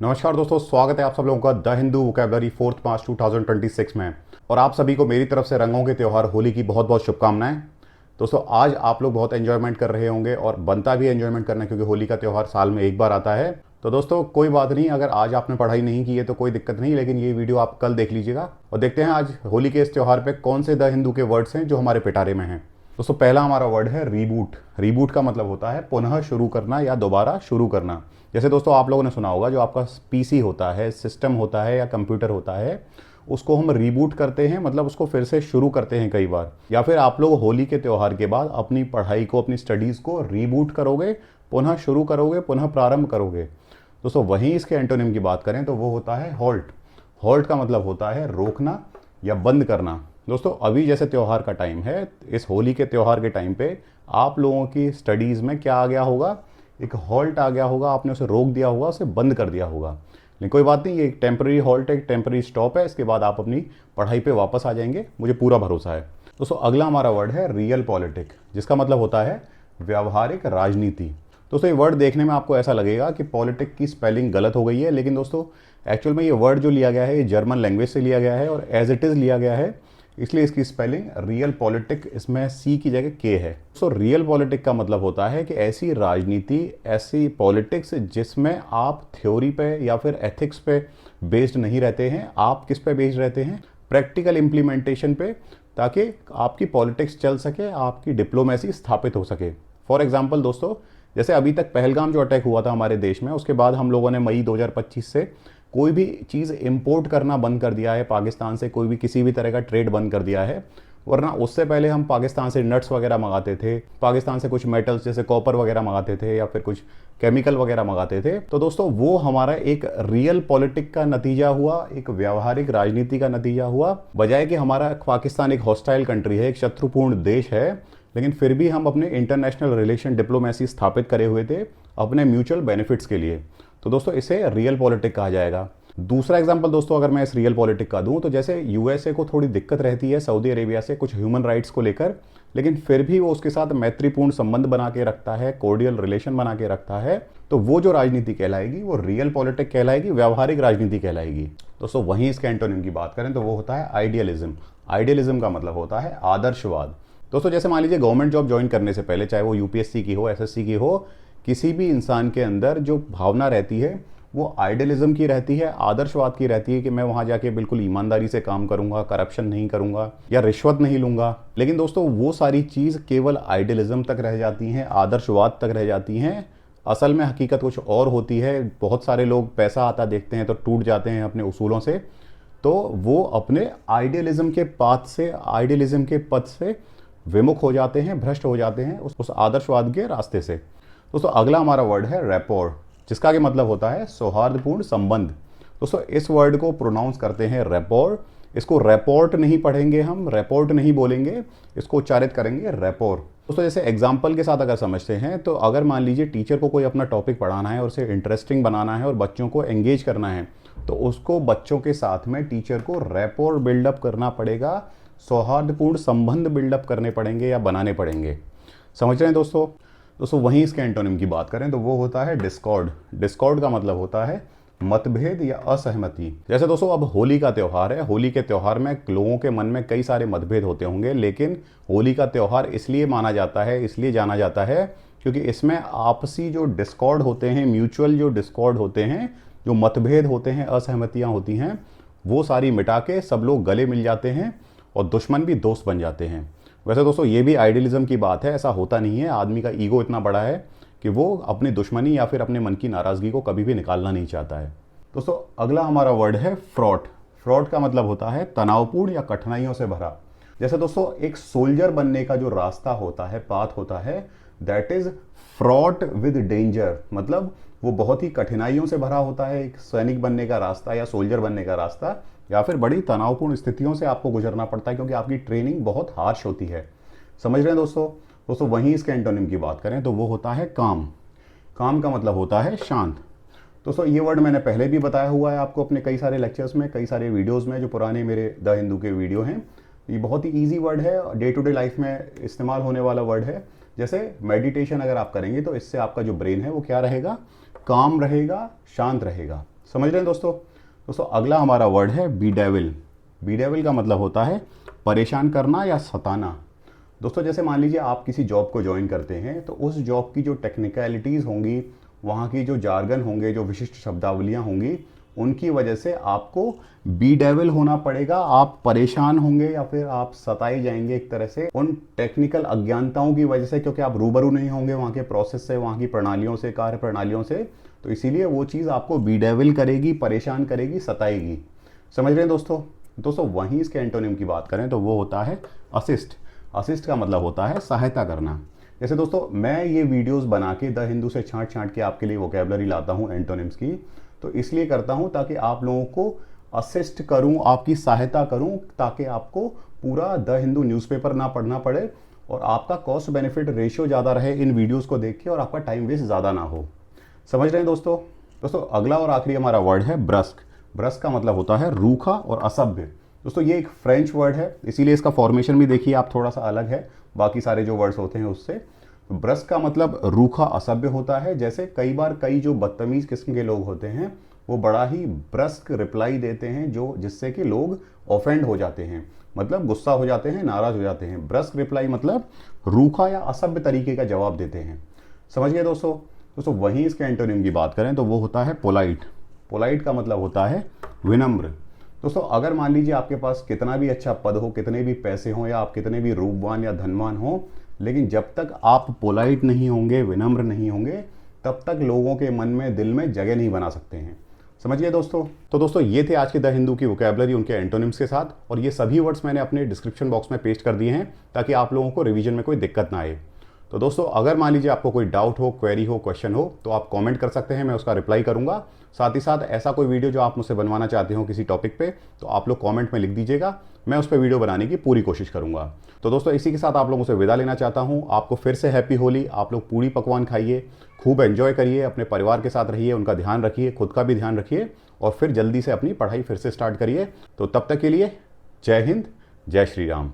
नमस्कार दोस्तों, स्वागत है आप सब लोगों का द हिंदू वोकैबुलरी 4 मार्च 2026 में। और आप सभी को मेरी तरफ से रंगों के त्यौहार होली की बहुत बहुत शुभकामनाएं। दोस्तों, आज आप लोग बहुत एंजॉयमेंट कर रहे होंगे और बनता भी एंजॉयमेंट करना, क्योंकि होली का त्यौहार साल में एक बार आता है। तो दोस्तों, कोई बात नहीं, अगर आज आपने पढ़ाई नहीं की है तो कोई दिक्कत नहीं, लेकिन ये वीडियो आप कल देख लीजिएगा और देखते हैं आज होली के इस त्यौहार पे कौन से द हिंदू के वर्ड्स हैं जो हमारे पिटारे में हैं। दोस्तों, पहला हमारा वर्ड है रीबूट। रीबूट का मतलब होता है पुनः शुरू करना या दोबारा शुरू करना। जैसे दोस्तों, आप लोगों ने सुना होगा, जो आपका पीसी होता है, सिस्टम होता है या कंप्यूटर होता है, उसको हम रीबूट करते हैं, मतलब उसको फिर से शुरू करते हैं कई बार। या फिर आप लोग होली के त्यौहार के बाद अपनी पढ़ाई को, अपनी स्टडीज़ को रीबूट करोगे, पुनः शुरू करोगे, पुनः प्रारंभ करोगे। दोस्तों, वहीं इसके एंटोनिम की बात करें तो वो होता है हॉल्ट। हॉल्ट का मतलब होता है रोकना या बंद करना। दोस्तों, अभी जैसे त्यौहार का टाइम है, इस होली के त्यौहार के टाइम पे आप लोगों की स्टडीज़ में क्या आ गया होगा? एक हॉल्ट आ गया होगा, आपने उसे रोक दिया होगा, उसे बंद कर दिया होगा। लेकिन कोई बात नहीं, ये एक टेम्पररी हॉल्ट है, एक टेम्पररी स्टॉप है। इसके बाद आप अपनी पढ़ाई पे वापस आ जाएंगे, मुझे पूरा भरोसा है। दोस्तों, अगला हमारा वर्ड है रियल पॉलिटिक, जिसका मतलब होता है व्यावहारिक राजनीति। दोस्तों, ये वर्ड देखने में आपको ऐसा लगेगा कि पॉलिटिक की स्पेलिंग गलत हो गई है, लेकिन दोस्तों एक्चुअल में ये वर्ड जो लिया गया है ये जर्मन लैंग्वेज से लिया गया है और एज इट इज़ लिया गया है, इसलिए इसकी स्पेलिंग रियल पॉलिटिक, इसमें सी की जगह के है। सो रियल पॉलिटिक का मतलब होता है कि ऐसी राजनीति, ऐसी पॉलिटिक्स जिसमें आप थ्योरी पे या फिर एथिक्स पे बेस्ड नहीं रहते हैं। आप किस पे बेस्ड रहते हैं? प्रैक्टिकल इम्प्लीमेंटेशन पे, ताकि आपकी पॉलिटिक्स चल सके, आपकी डिप्लोमेसी स्थापित हो सके। फॉर एग्जाम्पल दोस्तों, जैसे अभी तक पहलगाम जो अटैक हुआ था हमारे देश में, उसके बाद हम लोगों ने मई 2025 से कोई भी चीज़ इंपोर्ट करना बंद कर दिया है पाकिस्तान से, कोई भी किसी भी तरह का ट्रेड बंद कर दिया है। वरना उससे पहले हम पाकिस्तान से नट्स वगैरह मंगाते थे, पाकिस्तान से कुछ मेटल्स जैसे कॉपर वगैरह मंगाते थे या फिर कुछ केमिकल वगैरह मंगाते थे। तो दोस्तों, वो हमारा एक रियल पॉलिटिक का नतीजा हुआ, एक व्यावहारिक राजनीति का नतीजा हुआ। बजाय कि हमारा पाकिस्तान एक हॉस्टाइल कंट्री है, एक शत्रुपूर्ण देश है, लेकिन फिर भी हम अपने इंटरनेशनल रिलेशन डिप्लोमेसी स्थापित करे हुए थे अपने म्यूचुअल बेनिफिट्स के लिए। तो दोस्तों, इसे रियल पॉलिटिक कहा जाएगा। दूसरा एग्जांपल दोस्तों, अगर मैं इस रियल पॉलिटिक का दूं, तो जैसे यूएसए को थोड़ी दिक्कत रहती है सऊदी अरेबिया से कुछ ह्यूमन राइट्स को लेकर, लेकिन फिर भी वो उसके साथ मैत्रीपूर्ण संबंध बना के रखता है, कोर्डियल रिलेशन बना के रखता है। तो वो जो राजनीति कहलाएगी वो रियल पॉलिटिक कहलाएगी, व्यावहारिक राजनीति कहलाएगी। दोस्तों, वहीं इसके एंटोनिम की बात करें तो वो होता है आइडियलिज्म। आइडियलिज्म का मतलब होता है आदर्शवाद। दोस्तों, जैसे मान लीजिए गवर्नमेंट जॉब ज्वाइन करने से पहले, चाहे वो यूपीएससी की हो, एसएससी की हो, किसी भी इंसान के अंदर जो भावना रहती है वो आइडियलिज्म की रहती है, आदर्शवाद की रहती है कि मैं वहां जाके बिल्कुल ईमानदारी से काम करूंगा, करप्शन नहीं करूंगा या रिश्वत नहीं लूंगा। लेकिन दोस्तों, वो सारी चीज़ केवल आइडियलिज्म तक रह जाती हैं, आदर्शवाद तक रह जाती हैं। असल में हकीकत कुछ और होती है। बहुत सारे लोग पैसा आता देखते हैं तो टूट जाते हैं अपने उसूलों से, तो वो अपने आइडियलिज्म के पाथ से, आइडियलिज्म के पथ से विमुख हो जाते हैं, भ्रष्ट हो जाते हैं उस आदर्शवाद के रास्ते से। दोस्तों, अगला हमारा वर्ड है रैपोर, जिसका कि मतलब होता है सौहार्दपूर्ण संबंध। दोस्तों, इस वर्ड को प्रोनाउंस करते हैं रैपोर। इसको रैपोर्ट नहीं पढ़ेंगे, हम रैपोर्ट नहीं बोलेंगे, इसको उच्चारित करेंगे रैपोर। दोस्तों, जैसे एग्जाम्पल के साथ अगर समझते हैं तो अगर मान लीजिए टीचर को कोई अपना टॉपिक पढ़ाना है और उसे इंटरेस्टिंग बनाना है और बच्चों को एंगेज करना है, तो उसको बच्चों के साथ में टीचर को रैपोर बिल्डअप करना पड़ेगा, सौहार्दपूर्ण संबंध बिल्डअप करने पड़ेंगे या बनाने पड़ेंगे। समझ रहे हैं दोस्तों? वहीं इसके एंटोनिम की बात करें तो वो होता है डिस्कॉर्ड। डिस्कॉर्ड का मतलब होता है मतभेद या असहमति। जैसे दोस्तों, अब होली का त्यौहार है, होली के त्यौहार में लोगों के मन में कई सारे मतभेद होते होंगे, लेकिन होली का त्यौहार इसलिए माना जाता है, इसलिए जाना जाता है क्योंकि इसमें आपसी जो डिस्कॉर्ड होते हैं, म्यूचुअल जो डिस्कॉर्ड होते हैं, जो मतभेद होते हैं, असहमतियाँ होती हैं, वो सारी मिटा के सब लोग गले मिल जाते हैं और दुश्मन भी दोस्त बन जाते हैं। वैसे दोस्तों, ये भी आइडियलिज्म की बात है, ऐसा होता नहीं है। आदमी का ईगो इतना बड़ा है कि वो अपनी दुश्मनी या फिर अपने मन की नाराज़गी को कभी भी निकालना नहीं चाहता है। दोस्तों, अगला हमारा वर्ड है फ्रॉड। फ्रॉड का मतलब होता है तनावपूर्ण या कठिनाइयों से भरा। जैसे दोस्तों, एक सोल्जर बनने का जो रास्ता होता है, पाथ होता है, that is fraught with danger. मतलब वो बहुत ही कठिनाइयों से भरा होता है। एक सैनिक बनने का रास्ता या सोल्जर बनने का रास्ता, या फिर बड़ी तनावपूर्ण स्थितियों से आपको गुजरना पड़ता है, क्योंकि आपकी ट्रेनिंग बहुत हार्श होती है। समझ रहे हैं दोस्तों, वहीं इसके एंटोनिम की बात करें तो वो होता है काम। काम का मतलब होता है शांत। दोस्तों, ये वर्ड मैंने पहले भी बताया हुआ है आपको अपने कई सारे लेक्चर्स में, कई सारे वीडियोस में, जो पुराने मेरे द हिंदू के वीडियो हैं। ये बहुत ही ईजी वर्ड है, डे टू डे लाइफ में इस्तेमाल होने वाला वर्ड है। जैसे मेडिटेशन अगर आप करेंगे तो इससे आपका जो ब्रेन है वो क्या रहेगा? काम रहेगा, शांत रहेगा। समझ रहे हैं दोस्तों। दोस्तों अगला हमारा वर्ड है बी डेविल। बी डेविल का मतलब होता है परेशान करना या सताना। दोस्तों जैसे मान लीजिए आप किसी जॉब को ज्वाइन करते हैं तो उस जॉब की जो टेक्निकलिटीज़ होंगी, वहाँ की जो जार्गन होंगे, जो विशिष्ट शब्दावलियाँ होंगी, उनकी वजह से आपको बी डेविल होना पड़ेगा। आप परेशान होंगे या फिर आप सताए जाएंगे एक तरह से उन टेक्निकल अज्ञानताओं की वजह से, क्योंकि आप रूबरू नहीं होंगे वहाँ के प्रोसेस से, वहाँ की प्रणालियों से, कार्य प्रणालियों से। तो इसीलिए वो चीज़ आपको बी डेविल करेगी, परेशान करेगी, सताएगी। समझ रहे हैं दोस्तों। दोस्तों वहीं इसके एंटोनिम की बात करें तो वो होता है असिस्ट। असिस्ट का मतलब होता है सहायता करना। जैसे दोस्तों मैं ये वीडियोस बना के द हिंदू से छांट छांट के आपके लिए वोकैबुलरी लाता हूँ एंटोनिम्स की, तो इसलिए करता हूँ ताकि आप लोगों को असिस्ट करूँ, आपकी सहायता करूँ, ताकि आपको पूरा द हिंदू न्यूज़पेपर ना पढ़ना पड़े और आपका कॉस्ट बेनिफिट रेशियो ज़्यादा रहे इन वीडियोज़ को देख के और आपका टाइम वेस्ट ज़्यादा ना हो। समझ रहे हैं दोस्तों। दोस्तों अगला और आखिरी हमारा वर्ड है ब्रस्क। ब्रस्क का मतलब होता है रूखा और असभ्य। दोस्तों ये एक फ्रेंच वर्ड है, इसीलिए इसका फॉर्मेशन भी देखिए आप थोड़ा सा अलग है बाकी सारे जो वर्ड्स होते हैं उससे। तो ब्रस्क का मतलब रूखा, असभ्य होता है। जैसे कई बार कई जो बदतमीज किस्म के लोग होते हैं वो बड़ा ही ब्रस्क रिप्लाई देते हैं, जो जिससे कि लोग ऑफेंड हो जाते हैं, मतलब गुस्सा हो जाते हैं, नाराज हो जाते हैं। ब्रस्क रिप्लाई मतलब रूखा या असभ्य तरीके का जवाब देते हैं। समझ गए दोस्तों। दोस्तों वहीं इसके एंटोनिम की बात करें तो वो होता है पोलाइट। पोलाइट का मतलब होता है विनम्र। दोस्तों अगर मान लीजिए आपके पास कितना भी अच्छा पद हो, कितने भी पैसे हों, या आप कितने भी रूपवान या धनवान हो, लेकिन जब तक आप पोलाइट नहीं होंगे, विनम्र नहीं होंगे, तब तक लोगों के मन में, दिल में जगह नहीं बना सकते हैं। समझिए दोस्तों। तो दोस्तों ये थे आज के द हिंदू की वोकैबुलरी उनके एंटोनिम्स के साथ, और ये सभी वर्ड्स मैंने अपने डिस्क्रिप्शन बॉक्स में पेस्ट कर दिए हैं ताकि आप लोगों को रिवीजन में कोई दिक्कत ना आए। तो दोस्तों अगर मान लीजिए आपको कोई डाउट हो, क्वेरी हो, क्वेश्चन हो, तो आप कमेंट कर सकते हैं, मैं उसका रिप्लाई करूंगा। साथ ही साथ ऐसा कोई वीडियो जो आप मुझसे बनवाना चाहते हो किसी टॉपिक पे, तो आप लोग कमेंट में लिख दीजिएगा, मैं उस पर वीडियो बनाने की पूरी कोशिश करूंगा। तो दोस्तों इसी के साथ आप लोगों से विदा लेना चाहता हूं। आपको फिर से हैप्पी होली। आप लोग पूरी पकवान खाइए, खूब एंजॉय करिए, अपने परिवार के साथ रहिए, उनका ध्यान रखिए, खुद का भी ध्यान रखिए, और फिर जल्दी से अपनी पढ़ाई फिर से स्टार्ट करिए। तो तब तक के लिए जय हिंद, जय श्री राम।